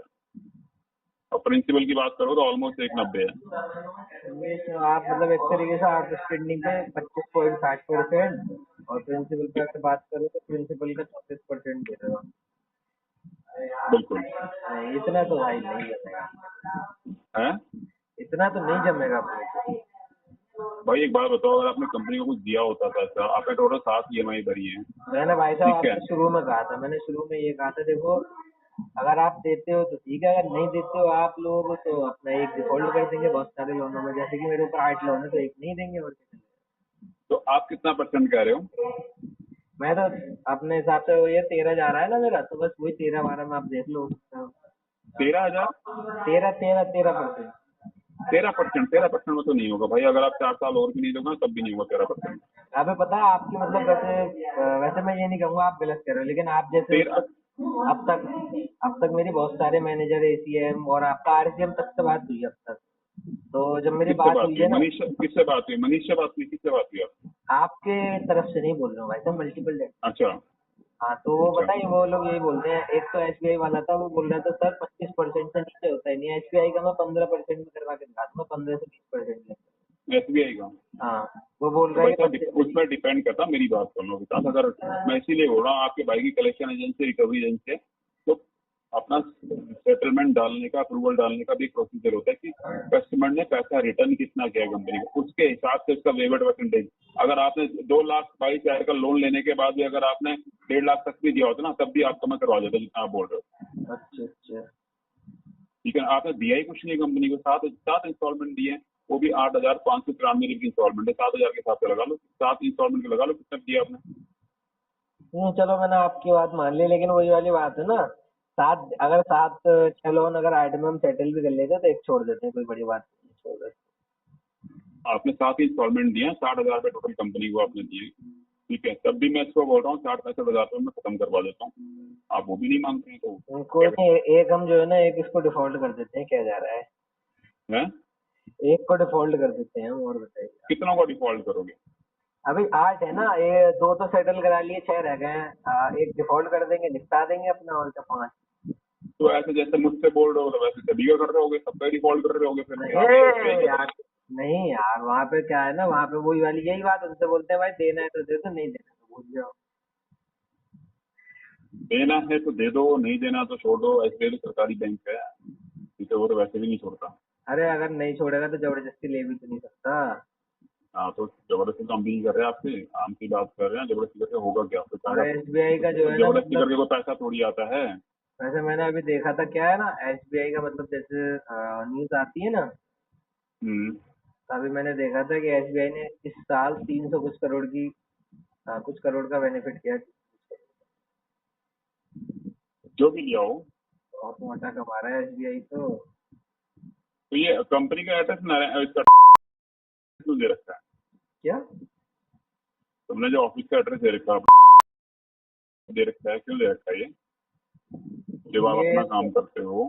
और प्रिंसिपल की बात करो तो ऑलमोस्ट 190 है। ये तो आप मतलब एक तरीके से आउटस्टैंडिंग पे 25.60% और प्रिंसिपल पे अगर बात करो तो प्रिंसिपल का 34% दे रहे हो। बिल्कुल। नहीं, इतना तो भाई नहीं जमेगा, है इतना तो नहीं जमेगा भाई। भाई एक बात बताओ, अगर आपने कंपनी को कुछ दिया होता पैसा, आपने टोटल 7 EMI भरी है, मैंने भाई साहब ठीक है? आपसे शुरू में कहा था, मैंने शुरू में ये कहा था, देखो अगर आप देते हो तो ठीक है, अगर नहीं देते हो आप लोग तो अपना एक डिफॉल्ट कर देंगे बहुत सारे लोनों में, जैसे कि मेरे ऊपर 8 लोन है तो एक नहीं देंगे और क्या। तो आप कितना परसेंट कह रहे हो? मैं तो अपने हिसाब से ये 13 जा रहा है ना मेरा, तो बस वही 13-12 में आप देख लो। 13,000? 13% 13% में तो नहीं होगा भाई, अगर आप 4 साल और भी नहीं दोगे तब भी नहीं होगा 13%। अबे पता है आपकी मतलब, वैसे मैं ये नहीं कहूँगा आप गलत कर रहे हो, लेकिन आप जैसे अब तक मेरी बहुत सारे मैनेजर, ACM और आपका RCM तक से बात हुई है अब तक। तो जब मेरी किससे बात बात हुई हुई? है ना, मनीष किससे बात हुई? मनीष से बात हुई? किससे बात हुई आपकी? आपके तरफ से नहीं बोल रहा हूँ भाई साहब, मल्टीपल। अच्छा। हाँ, तो वो अच्छा। बताइए, वो लोग यही बोलते हैं। एक तो SBI वाला था, वो बोल रहा था सर 25% से नीचे होता ही नहीं, SBI का मैं 15% में करवा के दिखा दूंगा, 15 से 20%। SBI का? हाँ, वो बोल तो रहा भाई है साहब उसमें डिपेंड करता, मेरी बात सुन लो विकास, अगर मैं इसीलिए बोल रहा हूँ आपके भाई की कलेक्शन एजेंसी, रिकवरी एजेंसी है, तो अपना सेटलमेंट डालने का, अप्रूवल डालने का भी एक प्रोसीजर होता है कि कस्टमर ने पैसा रिटर्न कितना किया कंपनी को, उसके हिसाब से उसका वेवर्ड परसेंटेज। अगर आपने 2,22,000 का लोन लेने के बाद भी अगर आपने 1.5 लाख तक भी दिया होता ना, तब भी आपको मैं करवा देता जितना आप बोल रहे हो। अच्छा। ठीक है, आपने दिया ही कुछ नहीं कंपनी को, 7 इंस्टॉलमेंट दिए, वो भी 8,593 की इंस्टॉलमेंट है, 7,000 के हिसाब से लगा लो, 7 इंस्टॉलमेंट के लगा लो, कितना दिया आपने? चलो मैंने आपकी बात मान ली, लेकिन वही वाली बात है ना, 7 6 लोन अगर आइटम हम सेटल भी कर लेते तो एक छोड़ देते हैं, कोई बड़ी बात नहीं, छोड़ देते। आपने 7 इंस्टॉलमेंट दिए, 60,000 रुपये टोटल कंपनी को आपने दिए, ठीक है, तब भी मैं इसको बोल रहा हूँ 60-65,000 रुपये में खत्म करवा देता हूँ, आप वो भी नहीं मानते हैं तो कोई नहीं, एक हम जो है ना, एक इसको डिफॉल्ट कर देते हैं, क्या जा रहा है? है? एक को डिफॉल्ट कर देते हैं हम, और बताइए। कितनों का डिफॉल्ट करोगे? अभी 8 है ना, ये 2 तो सेटल करा लिए, 6 रह गए हैं। एक डिफॉल्ट कर देंगे, निपटा देंगे अपना, और क्या 5। तो ऐसे जैसे मुझसे बोल रहे हो तो वैसे सभी का कर रहे होगे, सबका डिफॉल्ट कर रहे होगे फिर यार नहीं यार, वहाँ पे क्या है ना, वहाँ पे वही वाली यही बात उनसे बोलते हैं, भाई देना है तो दे दो, नहीं देना तो भूल जाओ। देना है तो दे दो, नहीं देना तो छोड़ दो, SBI तो सरकारी बैंक है, ठीक है, वो तो वैसे भी नहीं छोड़ता। अरे अगर नहीं छोड़ेगा तो जबरदस्ती ले भी तो नहीं सकता। हाँ, तो जबरदस्ती तो हम भी नहीं कर रहे हैं आपसे, आम की बात कर रहे हैं, जबरदस्ती करके होगा क्या? तो और SBI का जो है ना, जबरदस्ती मतलब करके कोई पैसा थोड़ी आता है। वैसे मैंने अभी देखा था, क्या है ना, एसबीआई का मतलब जैसे न्यूज आती है ना, हम्म। तो अभी मैंने देखा था कि एसबीआई ने इस साल 300 कुछ करोड़ की कुछ करोड़ का बेनिफिट किया। जो भी लिया हो। बहुत मोटा कमा रहा है एसबीआई तो। तो ये कंपनी का एड्रेस इसका क्यों दे रखा है? क्या? तुमने जो ऑफिस का एड्रेस दे रखा है, क्यों दे रखा है ये? जब आप ये अपना काम करते हो।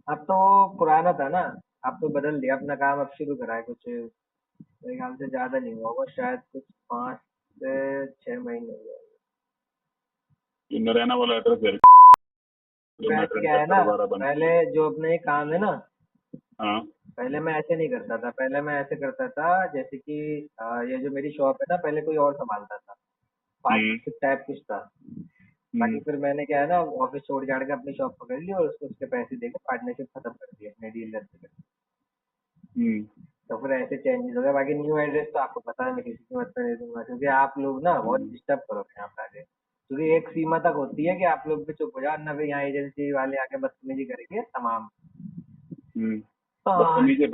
अब तो पुराना था ना, अब तो बदल दिया अपना काम, अब शुरू करा है कुछ, मेरे ख्याल से ज्यादा नहीं हुआ होगा, शायद कुछ 5 से 6 महीने हुए। ये नरैना वाला एड्रेस दे रखा है जो वैसे मेटल क्या है इंस्पेक्टर ना, वगैरह बन। पहले जो अपने ये काम है ना, हाँ। पहले मैं ऐसे नहीं करता था। पहले मैं ऐसे करता था जैसे कि ये जो मेरी शॉप है ना, पहले कोई और संभालता था, हम्म। पार्टनरशिप टाइप कुछ था। बाकी हम्म। फिर मैंने क्या है ना, ऑफिस छोड़ छाड़ के अपनी शॉप पकड़ ली और उसको उसके पैसे देकर पार्टनरशिप खत्म कर दी अपने डीलर से। हम्म। तो फिर ऐसे चेंजेस हो गए। बाकी न्यू एड्रेस तो आपको पता है, मैं किसी की मत नहीं दूंगा, क्योंकि आप लोग ना बहुत हम्म। डिस्टर्ब करोगे यहाँ पे आके। क्योंकि एक सीमा तक होती है कि आप लोग भी चुप हो जाओ, ना फिर यहाँ एजेंसी वाले आके बदतमीजी करेंगे तमाम। हम्म। हाँ, बदतमीजी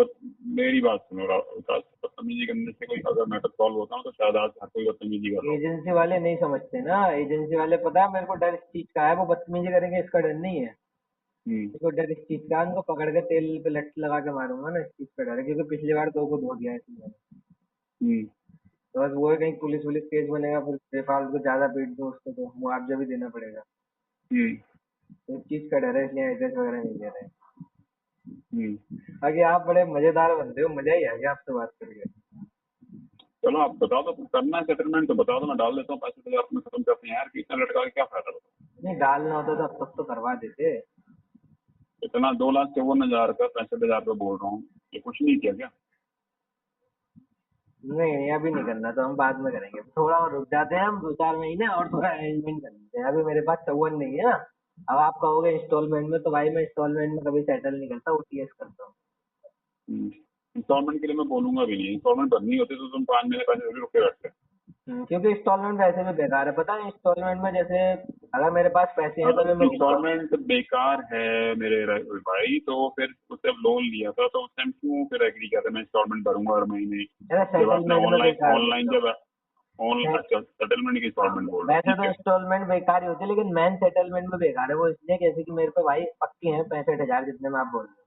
मेरी बात सुनो विकास, बदतमीजी करने से कोई अगर मैटर सॉल्व होता ना तो शायद आज हर कोई बदतमीजी कर रहा हो। एजेंसी वाले नहीं समझते ना, एजेंसी वाले, पता है मेरे को डर इस चीज का है, वो बदतमीजी करेंगे इसका डर नहीं है। हम्म। इसको डर इस चीज का है, उनको पकड़ के तेल पे लट लगा के मारूंगा ना, इस चीज का डर है, क्योंकि पिछली बार 2 को धो दिया है इसलिए। हम्म। तो बस वो है, कहीं पुलिस वुलिस केस बनेगा फिर बेफालतू को ज्यादा पीट दो उसको तो मुआवजा भी देना पड़ेगा। हम्म। तो इस चीज का डर है, इसलिए एड्रेस वगैरह नहीं दे रहे। हम्म। बाकी आप बड़े मजेदार बंदे हो, मजा ही आ गया आपसे बात करके। चलो आप बता दो, करना है सेटलमेंट तो बता दो, मैं डाल देता हूँ पैसे, तो अपने खत्म करते हैं यार, कि इतना लटका के क्या फायदा बताओ। नहीं, डालना होता तो अब तक तो करवा देते। इतना 2,54,000 का 65,000 रुपये बोल रहा हूँ, ये कुछ नहीं किया क्या? नहीं नहीं, अभी नहीं करना, तो हम बाद में करेंगे, थोड़ा और रुक जाते हैं हम 2 4 महीने और थोड़ा अरेंजमेंट कर लेते हैं। अभी मेरे पास 54 नहीं है ना। अब आप कहोगे इंस्टॉलमेंट में, तो भाई मैं इंस्टॉलमेंट में कभी सेटल नहीं करता, ओटीएस करता हूँ। इंस्टॉलमेंट के लिए मैं बोलूंगा भी नहीं, इंस्टॉलमेंट भरनी होती तो तुम 5 महीने पैसे थोड़ी रुके रहते। क्योंकि इंस्टॉलमेंट वैसे भी बेकार है, पता है, इंस्टॉलमेंट में जैसे अगर मेरे पास पैसे हैं तो मैं इंस्टॉलमेंट बेकार है मेरे भाई, तो फिर उससे लोन लिया था तो उस टाइम क्यों फिर एग्री किया था मैं इंस्टॉलमेंट भरूंगा हर महीने? जब आपने सेटलमेंट में ऑनलाइन बेकार ऑनलाइन होता जब ऑनलाइन, है। अच्छा सेटलमेंट की इंस्टॉलमेंट बोल रहे हो, वैसे ठीक तो है। इंस्टॉलमेंट बेकार ही होती है, लेकिन मैन सेटलमेंट में बेकार है वो, इसलिए कैसे कि मेरे पे भाई पक्के हैं 65,000 जितने में आप बोल रहे हो।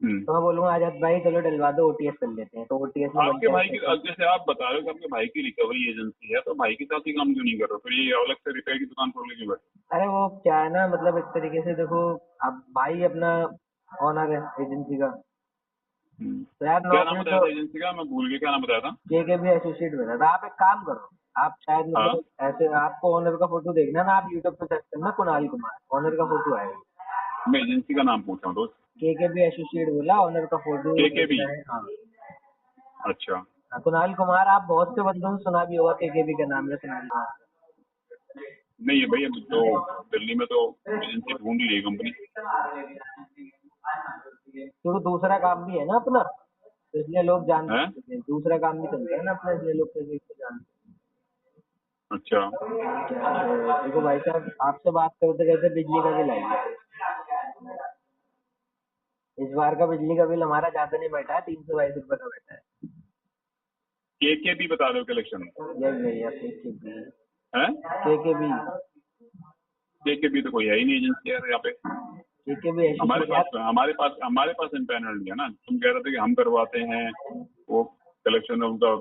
हम्म। तो मैं बोलूंगा आजाद भाई चलो डलवा दो, ओटीएस कर लेते हैं, तो ओटीएस में बन आपके भाई की, जाएगा। अब जैसे आप बता रहे हो कि आपके भाई की रिकवरी एजेंसी है, तो भाई के साथ ही काम क्यों नहीं कर रहे हो? फिर ये अलग से रिपेयर की दुकान खोलने क्यों बैठे? अरे वो क्या है ना, मतलब एक तरीके से देखो, अब भाई अपना ऑनर है एजेंसी का, तो यार क्या नाम नौकरी बताया तो था एजेंसी का? मैं भूल गया, क्या नाम बताया था? के भी एसोसिएट में था। आप एक काम करो, आप शायद हाँ। मतलब ऐसे आपको ऑनर का फोटो देखना ना, आप यूट्यूब पे सर्च करना कुणाल कुमार, ऑनर का फोटो आएगा। मैं एजेंसी का नाम पूछ रहा हूँ दोस्त। के भी एसोसिएट बोला, ऑनर का फोटो के भी। देखना है, हाँ। अच्छा। कुणाल कुमार, आप बहुत से बंदों से सुना भी होगा, केकेबी का नाम है कुणाल कुमार। नहीं है भैया, तो दिल्ली में तो एजेंसी ढूंढ ही रही कंपनी। क्योंकि दूसरा काम भी है ना अपना, तो इसलिए लोग है। जानते हैं, दूसरा काम भी चलता है ना अपना, इसलिए लोग केकेबी को जानते अच्छा। हैं। देखो भाई साहब, आपसे बात करते करते बिजली का बिल आ गया। इस बार का बिजली का बिल हमारा ज्यादा नहीं बैठा है, 322 रुपये का बैठा है। के भी बता रहे हो कलेक्शन? यही यही है केकेबी। है। केकेबी। के भी तो कोई है ही नहीं एजेंसी यार यहाँ पे। केकेबी हमारे एसोसिएट पास यार। हमारे पास इम्पैनल है ना, तुम कह रहे थे कि हम करवाते हैं वो कलेक्शन, उनका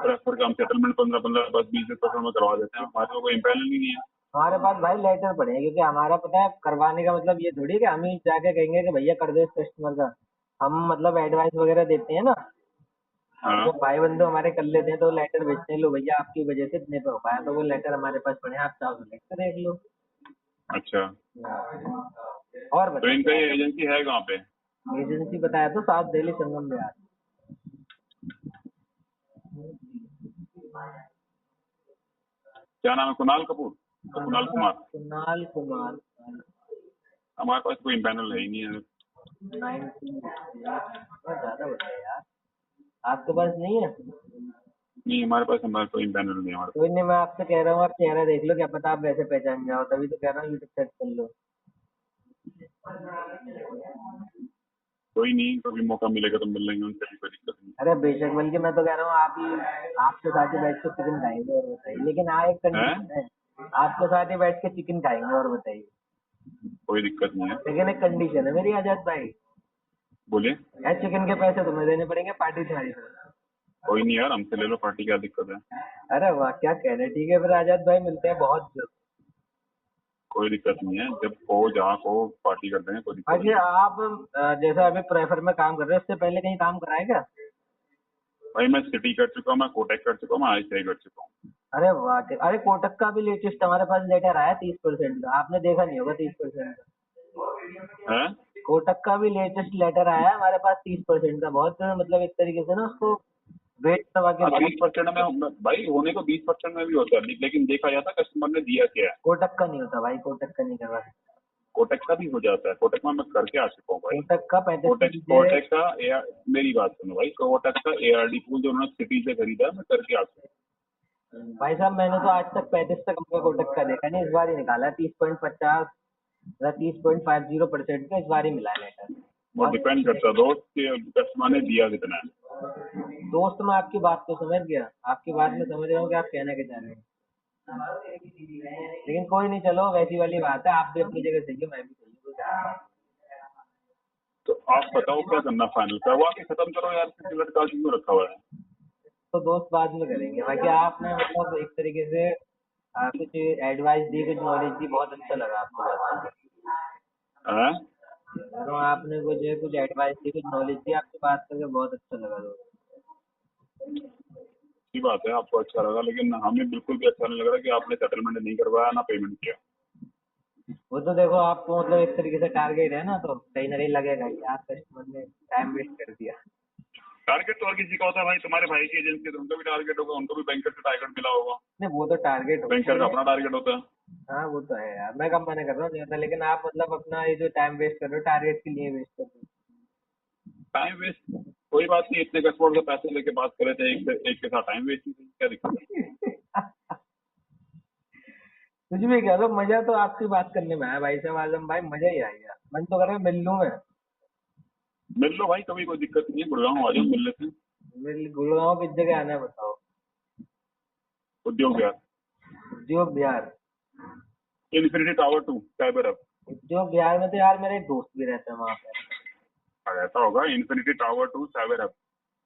प्रेफर का हम सेटलमेंट 15-15, 10-20% में करवा देते हैं, हमारे को कोई इम्पैनल ही नहीं है। हमारे पास भाई लेटर पड़े हैं, क्योंकि हमारा पता है करवाने का मतलब ये थोड़ी है कि हम ही जाके कहेंगे कि भैया कर दो इस कस्टमर का। हम मतलब एडवाइस वगैरह देते हैं ना, हाँ। जो भाई बंधु हमारे कर लेते हैं तो लेटर भेजते हैं, लो भैया आपकी वजह से इतने पे हो पाया, तो वो लेटर हमारे पास पड़े हैं, आप चाहो तो लेकर देख लो। अच्छा, और तो इनका बताइए। ये एजेंसी है कहाँ पे? एजेंसी बताया तो, साउथ दिल्ली संगम बिहार। क्या नाम है? कुणाल कपूर? कुणाल कुमार? कुणाल कुमार। हमारे पास कोई इम्पैनल है ही नहीं है। 19 ज्यादा बताया यार, आपके पास नहीं है? नहीं, हमारे कोई इम्पैनल नहीं है हमारे कोई नहीं, मैं आपसे कह रहा हूँ आप चेहरा देख लो, क्या पता आप वैसे पहचान जाओ, तभी तो कह रहा हूँ यूट्यूब सर्च कर लो। कोई नहीं, कभी मौका मिलेगा तो मिल लेंगे उनसे भी, कोई दिक्कत नहीं अरे बेशक, बल्कि मैं तो कह रहा हूँ आप ही आपके साथ ही बैठ के चिकन खाएंगे, और बताइए। लेकिन हाँ, एक है। कंडीशन है, आपके साथ ही बैठ के चिकन खाएंगे, और बताइए। कोई दिक्कत नहीं है, लेकिन एक कंडीशन है मेरी आजाद भाई, बोलिए। यार चिकन के पैसे तुम्हें देने पड़ेंगे, पार्टी तुम्हारी तरफ। कोई नहीं यार, हमसे ले लो पार्टी, क्या दिक्कत है। अरे वाह, क्या कहने। ठीक है फिर आजाद भाई, मिलते हैं बहुत जल्द। कोई दिक्कत नहीं है, जब कहो जहाँ कहो पार्टी कर देंगे, कोई दिक्कत बाकी नहीं है। आप जैसा अभी प्रेफर में काम कर रहे हो, इससे पहले कहीं काम करा है क्या? भाई मैं सिटी कर चुका हूँ, मैं कोटेक कर चुका हूँ, मैं ICI कर चुका हूँ। अरे वाह, अरे कोटक का भी लेटेस्ट हमारे पास लेटर आया 30% का, आपने देखा नहीं होगा 30% का। है। कोटक का भी लेटेस्ट लेटर आया है हमारे पास 30% का। बहुत मतलब एक तरीके से ना उसको वेट करवा के 20% में भाई, होने को 20% में भी होता है, लेकिन देखा जाता है कस्टमर ने दिया क्या है। कोटक का नहीं होता भाई, कोटक का नहीं करवा सकते। कोटेक का भी हो जाता है, कोटेक में मैं करके आ चुका हूँ भाई। कोटक का कोटेक का मेरी बात सुनो भाई, कोटेक का ARD पूल जो उन्होंने सिटी से खरीदा है, मैं करके आ चुका भाई साहब, मैंने तो आज तक 35 तक अपने कोटक का देखा नहीं, इस बार ही निकाला 30.50 या 30.50% का, इस बार ही मिला है लेटर। हूँ। वो डिपेंड करता है दोस्त कि कस्टमर ने दिया कितना है। दोस्त, मैं आपकी बात को समझ गया, आपकी बात में समझ रहा हूँ कि आप कहना क्या चाह रहे हैं। लेकिन कोई नहीं, चलो वैसी वाली बात है, आप भी अपनी जगह सही हो, मैं भी सही हूँ, तो क्या बात तो आप बताओ क्या करना, फाइनल करवा के खत्म करो यार, टिकट का क्यों रखा हुआ है। है। तो दोस्त बाद में करेंगे। बाकी आपने मतलब एक तरीके से कुछ एडवाइस दी, कुछ नॉलेज दी, बहुत अच्छा लगा आपको बात करके। हैं? तो आपने कुछ एडवाइस दी, कुछ नॉलेज दी, आपसे बात करके बहुत अच्छा लगा दोस्त। अच्छी बात है, आपको अच्छा लगा, लेकिन हमें बिल्कुल भी अच्छा नहीं लग रहा कि आपने सेटलमेंट नहीं करवाया ना पेमेंट किया। वो तो देखो, आपको मतलब एक तरीके से टारगेट है ना, तो कहीं ना कहीं लगेगा कि आप कस्टमर ने टाइम वेस्ट कर दिया। टारगेट तो और किसी का होता है भाई, तुम्हारे भाई की एजेंसी है तो उनका भी टारगेट होगा, उनको भी बैंकर से टारगेट मिला होगा। नहीं, वो तो टारगेट बैंकर का होगा। अपना टारगेट होता है। हाँ वो तो है यार, मैं कम मना कर रहा हूँ नहीं होता, लेकिन आप मतलब अपना ये जो टाइम वेस्ट कर रहे हो टारगेट के लिए वेस्ट कर रहे टाइम वेस्ट कोई बात नहीं, इतने कस्टमर से पैसे लेके बात करे थे, एक के साथ टाइम वेस्ट नहीं, क्या दिक्कत है। हो। कुछ भी कह लो, मजा तो आपकी बात करने में आया भाई साहब आजम भाई, मजा ही आ गया। मन तो कर रहा है मिल लूं मैं। मिल लो भाई, कभी कोई दिक्कत नहीं है, गुड़गांव आ जाओ, मिल लेते हैं। मिल गुड़गांव किस जगह आना है बताओ? उद्योग विहार, उद्योग Bihar. Infinity tower 2 cyber hub. उद्योग बिहार में तो यार मेरा एक दोस्त भी रहता है वहाँ पे। ऐसा होगा, infinity tower 2 cyber hub.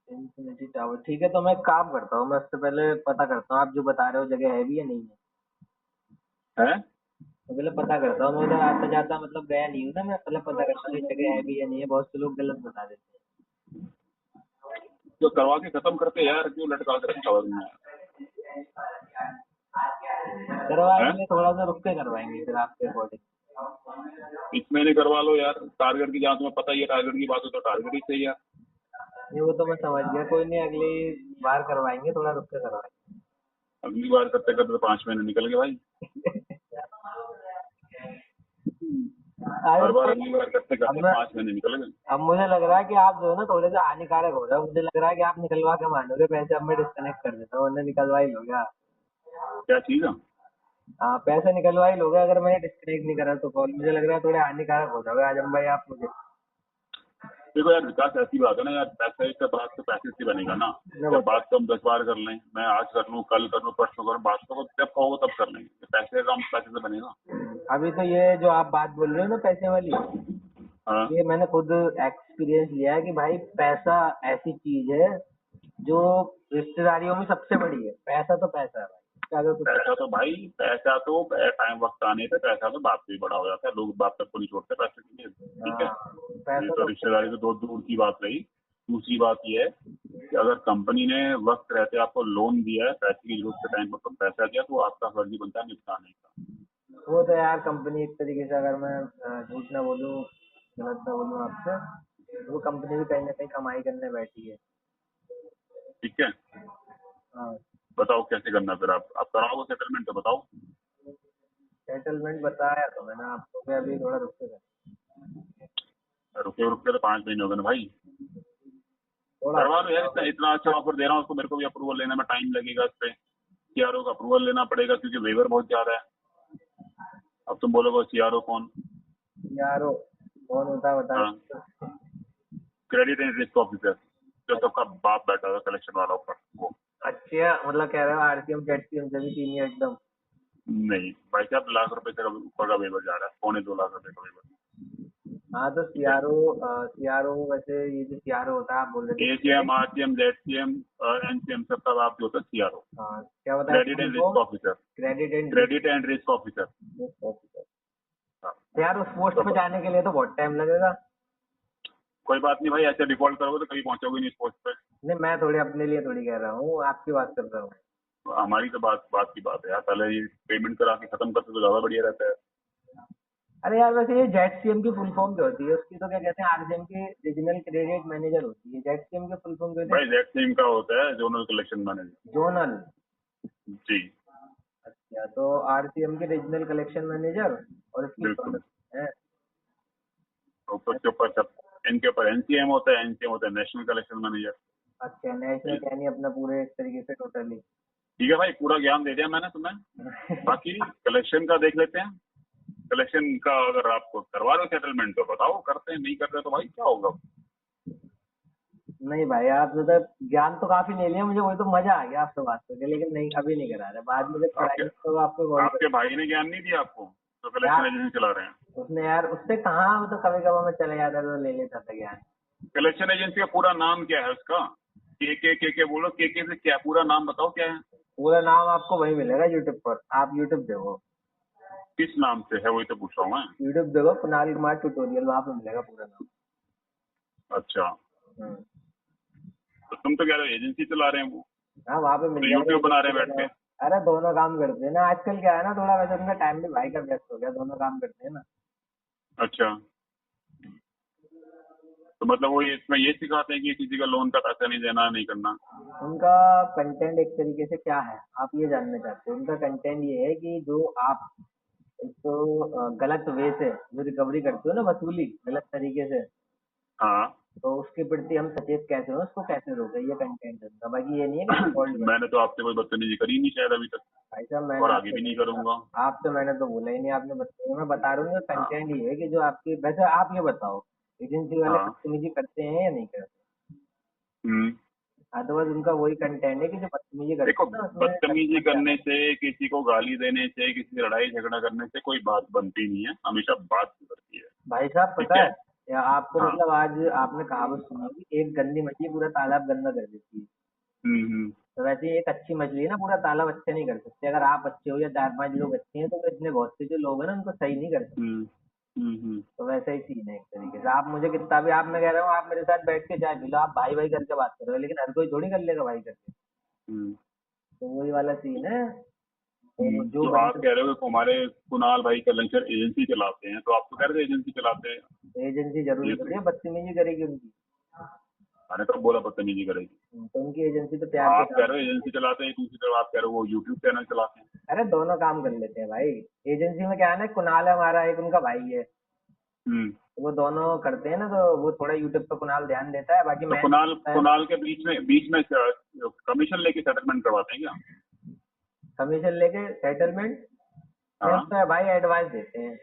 Infinity tower, ठीक है। तो मैं एक काम करता हूँ, मैं उससे पहले पता करता हूँ आप जो बता रहे हो जगह है भी या नहीं है। है। तो पहले पता करता हूँ, मैं उधर आता जाता मतलब गया नहीं हूँ ना, मैं पहले पता करता हूँ कि जगह है भी या नहीं है, बहुत से लोग गलत बता देते तो करवा के खत्म करते यार, क्यों लटका के रखा हुआ तुमने। हैं। करवाएंगे, थोड़ा सा रुक के करवाएंगे फिर आपके अकॉर्डिंग। इस महीने करवा लो यार, टारगेट की, जहाँ तुम्हें पता ही है टारगेट की बात हो तो टारगेट ही सही है। नहीं वो तो मैं समझ गया, कोई नहीं, अगली बार करवाएंगे, थोड़ा रुक के करवाएंगे। अगली बार करते करते तो 5 महीने निकल गए भाई। हर बार अगली बार करते करते 5 महीने निकल गए। अब मुझे लग रहा है कि आप जो है ना थोड़े से हानिकारक हो रहे हो, मुझे लग रहा है कि आप निकलवा के मानोगे पैसे, अब मैं डिस्कनेक्ट कर देता हूँ, वरना निकलवा ही लोगे आप। क्या चीज है। हाँ, पैसे निकलवा ही लोगे अगर मैंने डिस्कनेक्ट नहीं करा तो कॉल। मुझे लग रहा है थोड़े हानिकारक हो जाओगे आजम भाई आप मुझे। देखो यार विकास, ऐसी बात है ना यार, पैसे का बात तो पैसे से बनेगा ना। जब बात तो हम 10 बार कर लें, मैं आज कर लूँ, कल कर लूँ, परसों करूँ, बात तो जब कहोगे तब कर लेंगे, पैसे का हम पैसे से बनेगा। अभी तो ये जो आप बात बोल रहे हो ना पैसे वाली, हाँ। ये मैंने खुद एक्सपीरियंस लिया है कि भाई पैसा ऐसी चीज है जो रिश्तेदारियों में सबसे बड़ी है। पैसा तो पैसा है भाई, इसका अगर कुछ पैसा तो भाई, पैसा तो टाइम वक्त आने पे पैसा तो बाप से भी बड़ा हो जाता है, लोग बाप तक को नहीं छोड़ते पैसे के लिए, ठीक है। ये पैसा तो तो रिश्तेदारी तो दूर दूर की बात रही। दूसरी बात ये है कि अगर कंपनी ने वक्त रहते आपको लोन दिया है, पैसे की जरूरत के टाइम पर तो पैसा दिया, तो आपका फर्ज बनता है निपटाने का। वो तो यार कंपनी एक तरीके से, अगर मैं झूठ ना बोलूं, गलत ना बोलूं आपसे, तो वो कंपनी भी कहीं ना कहीं कमाई करने बैठी है। ठीक है, हाँ, बताओ कैसे करना है फिर। आप कराओगे सेटलमेंट तो बताओ। सेटलमेंट बताया तो मैंने आपको कि अभी थोड़ा रुक के रुके रुके तो 5 महीने हो गए ना भाई। थोड़ा। करवा लो यार, इतना इतना अच्छा ऑफर दे रहा हूँ उसको, मेरे को भी अप्रूवल लेने में टाइम लगेगा इस पे। सीआरओ का अप्रूवल लेना पड़ेगा क्योंकि वेवर बहुत ज्यादा है। अब तुम बोलोगे सीआरओ कौन। यारो कौन होता है बता। हाँ, क्रेडिट एंड रिस्क ऑफिसर, जो सबका बाप बैठा था कलेक्शन वाला ऊपर वो। अच्छा मतलब कह रहे हो आरसीएम जेडसीएम से भी सीनियर एकदम। नहीं भाई साहब, लाख रुपए से ऊपर का वेबर जा रहा है, 2.25 लाख का वेबर। हाँ तो ठीक है, सीआरओ वैसे ये जो सीआरओ होता है आप बोल रहे थे। एसीएम, आरसीएम, जेडसीएम, एनसीएम सबका बाप जो होता है सीआरओ, हाँ क्या बताया क्रेडिट एंड तुमको। Risk officer. Credit and credit and risk officer. Risk officer. हाँ, यार उस पोस्ट तो पे जाने के लिए तो बहुत टाइम लगेगा। कोई बात नहीं भाई, ऐसे डिफॉल्ट करोगे तो कभी पहुंचोगे नहीं इस पोस्ट पे। नहीं मैं थोड़ी अपने लिए थोड़ी कह रहा हूँ आपकी बात कर रहा हूँ। तो हमारी तो बात की बात है यार, पहले ये पेमेंट करा के खत्म करते तो ज्यादा बढ़िया रहता है। अरे यार वैसे ये जेडसीएम की फुल फॉर्म क्या होती है उसकी तो क्या कहते हैं आरसीएम की रीजनल क्रेडिट मैनेजर होती है जेडसीएम की फुल फॉर्म कहते भाई हैं। जेड टीम का होता है जोनल कलेक्शन मैनेजर। जोनल। जी, अच्छा तो आरसीएम की रीजनल कलेक्शन मैनेजर और इसकी बिल्कुल। जोनल है। ऊपर के ऊपर सब, इनके ऊपर एनसीएम होता है, एनसीएम होता है नेशनल कलेक्शन मैनेजर। अच्छा नेशनल यानी अपना पूरे एक तरीके से टोटली। ठीक है भाई, पूरा ज्ञान दे दिया मैंने तुम्हें। बाकी कलेक्शन का देख लेते हैं। कलेक्शन का अगर आपको करवा रहे हो सेटलमेंट तो बताओ, करते हैं, नहीं कर रहे तो भाई क्या होगा। नहीं भाई आप मतलब ज्ञान तो काफी ले लिया मुझे वही तो मजा आ गया आपसे बात करके लेकिन नहीं अभी नहीं करा रहे बाद में जब आपके पढ़ाई तो आपको कॉल कर। आपके भाई ने ज्ञान नहीं दिया आपको, तो कलेक्शन यार एजेंसी चला रहे हैं। उसने यार उससे कहाँ तो कभी कभी मैं चले जाता तो ले लेता था ज्ञान। कलेक्शन एजेंसी का पूरा नाम क्या है उसका? के बोलो, के से क्या पूरा नाम बताओ क्या है? पूरा नाम आपको वही मिलेगा यूट्यूब पर आप यूट्यूब देखो। किस नाम से है वही तो पूछ रहा हूँ मैं। यूट्यूब देखो कुणाल कुमार ट्यूटोरियल वहां पे मिलेगा पूरा नाम। अच्छा, हम्म। तो तुम तो कह रहे हो एजेंसी चला रहे हैं वो, हाँ वहाँ पे मिल तो जाएगा यूट्यूब बना रहे हैं बैठ agency के। का। अरे दोनों काम करते हैं ना आजकल क्या है ना थोड़ा वैसे उनका टाइम भी भाई का व्यस्त हो गया दोनों काम करते हैं ना। अच्छा, तो मतलब वो इसमें ये सिखाते हैं कि किसी का लोन का पैसा नहीं देना, नहीं करना। उनका कंटेंट एक तरीके से क्या है आप ये जानना चाहते हो उनका कंटेंट ये है कि जो आप इसको गलत वे से जो रिकवरी करते हो ना वसूली गलत तरीके से हाँ। तो उसके प्रति हम सचेत कैसे हो उसको कैसे रोके ये कंटेंट है उनका बाकी ये नहीं है कि डिफॉल्ट कर। मैंने तो आपसे कोई बदतमीजी करी नहीं शायद अभी तक, भाई साहब और मैंने आगे भी नहीं करूंगा। आपसे मैंने तो बोला ही नहीं आपने बताया मैं बता रहा हूँ हाँ। कंटेंट ये है कि जो आपकी वैसे आप ये बताओ एजेंसी वाले हाँ। बदतमीजी करते हैं या नहीं करते। हम्म। अदरवाइज उनका वही कंटेंट है कि जो बदतमीजी देखो, करते हैं ना उसमें बदतमीजी कस्टमर क्या। करने से, किसी को गाली देने से, किसी से लड़ाई झगड़ा करने से कोई बात बनती नहीं है, हमेशा बात सुधरती है। भाई साहब ठीक पता है। है या आपको हाँ। मतलब आज आपने कहावत सुनी होगी एक गंदी मछली पूरा तालाब गंदा कर देती है। हम्म। तो वैसे ही एक अच्छी मछली है ना पूरा तालाब अच्छा नहीं कर सकते अगर आप अच्छे हो या चार पांच लोग अच्छे हैं तो वो इतने बहुत से जो लोग हैं ना उनको सही नहीं कर सकते। हम्म। हम्म। तो वैसा ही सीन है एक तरीके से आप मुझे कितना भी आप मैं कह रहा हूँ आप मेरे साथ बैठ के चाय पी लो आप भाई भाई करके बात करो लेकिन हर कोई थोड़ी कर लेगा भाई करके। हम्म। तो वही वाला सीन है। तो जो तो आप बंद कह रहे हो कि हमारे कुणाल भाई कलेक्शन एजेंसी चलाते हैं, तो आप तो कह रहे थे एजेंसी चलाते हैं। एजेंसी जरूरी ये थोड़ी तो है बदतमीजी करेगी उनकी। मैंने तो बोला बदतमीजी करेगी। तो उनकी एजेंसी तो प्यार के आप कह साथ। रहे हो एजेंसी चलाते हैं, दूसरी तरफ आप कह रहे हो वो यूट्यूब चैनल चलाते हैं। अरे दोनों काम कर लेते हैं भाई। एजेंसी में क्या है ना कुणाल है हमारा एक उनका भाई है। हम्म। तो वो दोनों करते हैं ना तो वो थोड़ा यूट्यूब पे कुणाल ध्यान देता है बाकी तो मैं कुणाल है कुणाल के बीच में कमीशन लेके सेटलमेंट करवाते हैं क्या? कमीशन लेके सेटलमेंट नहीं हाँ, उसमें भाई एडवाइस देते हैं।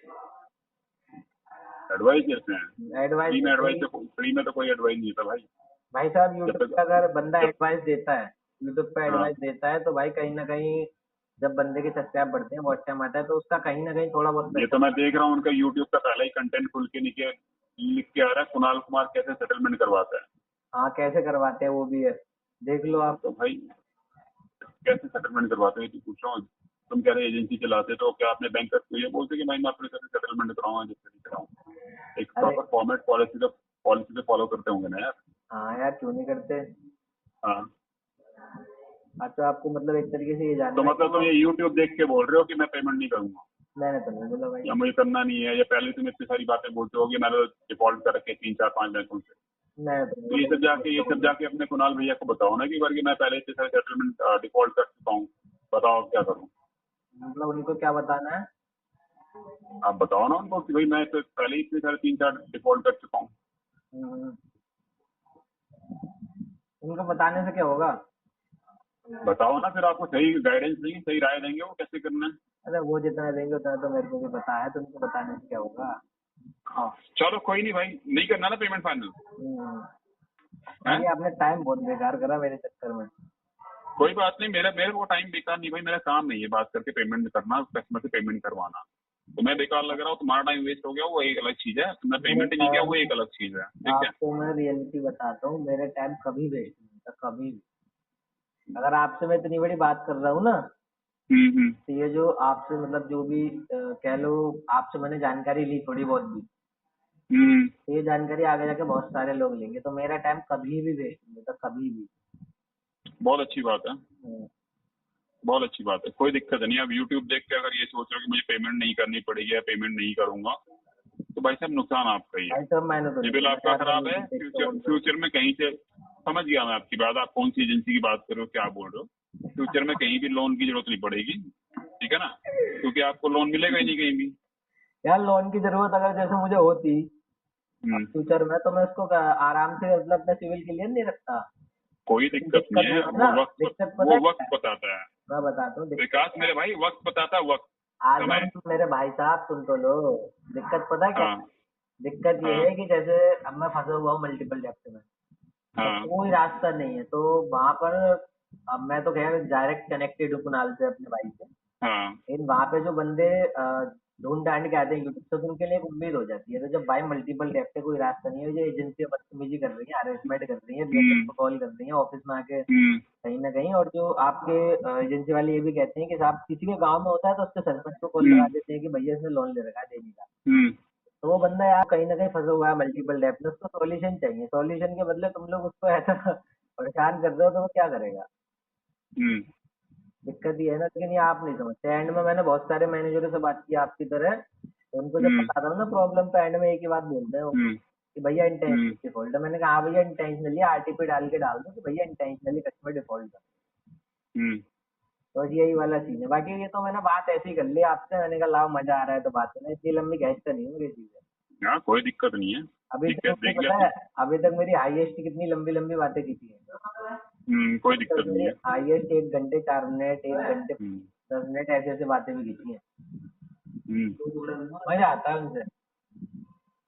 एडवाइस देते हैं। एडवाइस फ्री में देते एडवाइस हैं। तो, फ्री में तो कोई एडवाइस नहीं था भाई। भाई साहब जब यूट्यूब तक पे अगर बंदा जब एडवाइस देता है यूट्यूब पे हाँ, एडवाइस देता है तो भाई कहीं ना कहीं जब बंदे के सब्सक्राइब बढ़ते हैं वॉच टाइम आता है तो उसका कहीं ना कहीं थोड़ा बहुत ये पैसा। तो मैं देख रहा हूँ उनका यूट्यूब का पहला ही कंटेंट खुल के नीचे लिख के आ रहा है, कुणाल कुमार कैसे सेटलमेंट करवाता है। हाँ कैसे करवाते हैं वो भी है देख लो आप। तो भाई कैसे सेटलमेंट करवाते हैं, तो पूछ रहा हूँ। तुम कह रहे एजेंसी चलाते, तो क्या आपने बैंकर को ये बोलते कि भाई मैं अपने तरफ से सेटलमेंट कराऊंगा जिससे नहीं कराऊँ? एक अरे प्रॉपर फॉर्मेट पॉलिसी तो फॉलो करते होंगे ना यार। हाँ यार क्यों नहीं करते। हाँ, हाँ तो आपको मतलब एक तरीके से ये तो जानना है कि मतलब तुम वो। ये यूट्यूब देख के बोल रहे हो कि मैं पेमेंट नहीं करूंगा, मैंने तो नहीं बोला भाई। या मुझे करना नहीं है, या पहले तुम इतनी सारी बातें बोलते हो कि मैंने डिफॉल्ट कर रखे 3 4 5 बैंकों से। मैंने तो नहीं तो ये बोला। सब जाके अपने कुणाल भैया को बताओ ना कि मैं पहले इतने सारे सेटलमेंट डिफॉल्ट कर चुका हूँ, बताओ अब क्या करूँ। मतलब उनको क्या बताना है। आप बताओ ना उनको कि भाई मैं तो पहले ही इतने सारे 3 4 डिफॉल्ट कर चुका हूँ। हम्म, उनको बताने से क्या होगा। बताओ ना, फिर आपको सही गाइडेंस देंगे, सही राय देंगे वो कैसे करना है। अरे वो जितना देंगे उतना तो मेरे को भी पता है तो उनको बताने से क्या होगा। हाँ चलो कोई नहीं भाई, नहीं करना ना पेमेंट फाइनल। ये आपने टाइम बहुत बेकार करा मेरे चक्कर में। कोई बात नहीं, मेरे को टाइम बेकार नहीं भाई, मेरा काम नहीं है बात करके पेमेंट करना, कस्टमर से पेमेंट करवाना। तो मैं बेकार लग रहा हूँ, तुम्हारा टाइम वेस्ट हो गया वो एक अलग चीज है, तुमने पेमेंट नहीं किया वो एक अलग चीज है, ठीक है। आपको मैं रियलिटी बताता हूँ, मेरे टाइम कभी वेस्ट नहीं होता, कभी भी। अगर आपसे मैं इतनी बड़ी बात कर रहा हूँ ना, तो ये जो आपसे मतलब जो भी कह लो, आपसे मैंने जानकारी ली थोड़ी बहुत भी, तो ये जानकारी आगे जाके बहुत सारे लोग लेंगे, तो मेरा टाइम कभी भी वेस्ट नहीं होता, कभी भी। बहुत अच्छी बात है, बहुत अच्छी बात है, कोई दिक्कत नहीं। अब यूट्यूब देख के अगर ये सोच रहे हो कि मुझे पेमेंट नहीं करनी पड़ेगी या पेमेंट नहीं करूंगा, तो भाई साहब नुकसान आपका ही है, सिविल आपका खराब है। फ्यूचर में कहीं से, समझ गया मैं आपकी बात, आप कौन सी एजेंसी की बात कर रहे हो, क्या बोल रहे हो। फ्यूचर में कहीं भी लोन की जरूरत नहीं पड़ेगी, ठीक है ना, क्योंकि आपको लोन मिलेगा ही नहीं कहीं भी। यार लोन की जरूरत अगर जैसे मुझे होती फ्यूचर में, तो मैं उसको आराम से मतलब अपने सिविल क्लियर नहीं रखता। कोई दिक्कत नहीं है, वो वक्त बताता है। मैं बताता हूँ विकास मेरे भाई, वक्त बताता है, वक्त। आज हम मेरे भाई साहब सुन तो लो, दिक्कत पता है क्या? दिक्कत ये है कि जैसे अब मैं फंसा हुआ हूँ मल्टीपल डेप्ट में, तो कोई रास्ता नहीं है, तो वहां पर अब मैं तो खैर डायरेक्ट कनेक्टेड हूँ कुणाल से, अपने भाई से, लेकिन वहां पे जो बंदे ढूंढ ढांड के आते हैं यूट्यूब से, तो उनके लिए एक उम्मीद हो जाती है। तो जब भाई मल्टीपल डेप्ट से कोई रास्ता नहीं है, जो एजेंसियां बदतमीजी कर रही है, हरेसमेंट कर रही है, BSF को कॉल कर रही है ऑफिस में आके कहीं ना कहीं, और जो आपके एजेंसी वाले ये भी कहते हैं कि साहब किसी के गांव में होता है तो उसके सरपंच को कॉल लगा देते हैं कि भैया इसने लोन ले रखा है, देने का। तो वो बंदा यार कहीं ना कहीं फंसा हुआ है मल्टीपल डेप्ट में, उसको सॉल्यूशन चाहिए। सॉल्यूशन के बदले तुम लोग उसको ऐसा परेशान कर रहे हो, तो वो क्या करेगा? दिक्कत ये है ना, लेकिन ये आप नहीं समझते। एंड में मैंने बहुत सारे मैनेजरों से बात की आपकी तरह, तो उनको जब बताता हूँ ना प्रॉब्लम, तो एंड में एक ही बात बोलते हैं कि भैया इंटेंशनली डिफॉल्ट है। मैंने कहा हाँ भैया इंटेंशनली RTP डाल के डाल दो कि भैया इंटेंशनली कस्टमर डिफॉल्ट है। तो यही वाला सीन है। बाकी ये तो मैंने बात ऐसी कर ली आपसे, मैंने कहा लाओ मजा आ रहा है तो बात करना, इतनी लंबी खींचता नहीं हूँ ये चीजें। हाँ कोई दिक्कत नहीं है। अभी तक पता है, अभी तक मेरी हाईएस्ट कितनी लंबी लंबी बातें की थी? कोई दिक्कत नहीं है। हाईएस्ट 1 घंटे 4 मिनट, 1 घंटे 10 मिनट, ऐसे ऐसे बातें भी की है। मजा आता है उनसे।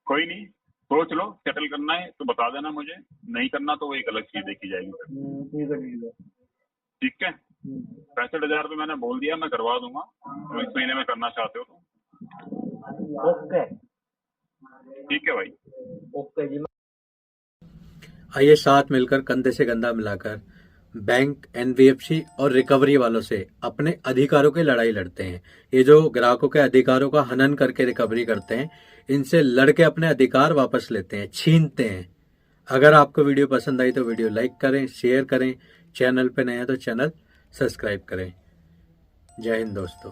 कोई नहीं, सोच लो, सेटल करना है तो बता देना मुझे, नहीं करना तो वो एक अलग चीज देखी जाएगी। ठीक है ठीक है ठीक है। 65,000 रुपये मैंने बोल दिया, मैं करवा दूंगा, तो इस महीने में करना चाहते हो तो। ओके ठीक है भाई, ओके जी। आइए साथ मिलकर कंधे से कंधा मिलाकर बैंक, NBFC और रिकवरी वालों से अपने अधिकारों की लड़ाई लड़ते हैं। ये जो ग्राहकों के अधिकारों का हनन करके रिकवरी करते हैं, इनसे लड़के अपने अधिकार वापस लेते हैं, छीनते हैं। अगर आपको वीडियो पसंद आई तो वीडियो लाइक करें, शेयर करें, चैनल पे नए हैं तो चैनल सब्सक्राइब करें। जय हिंद दोस्तों।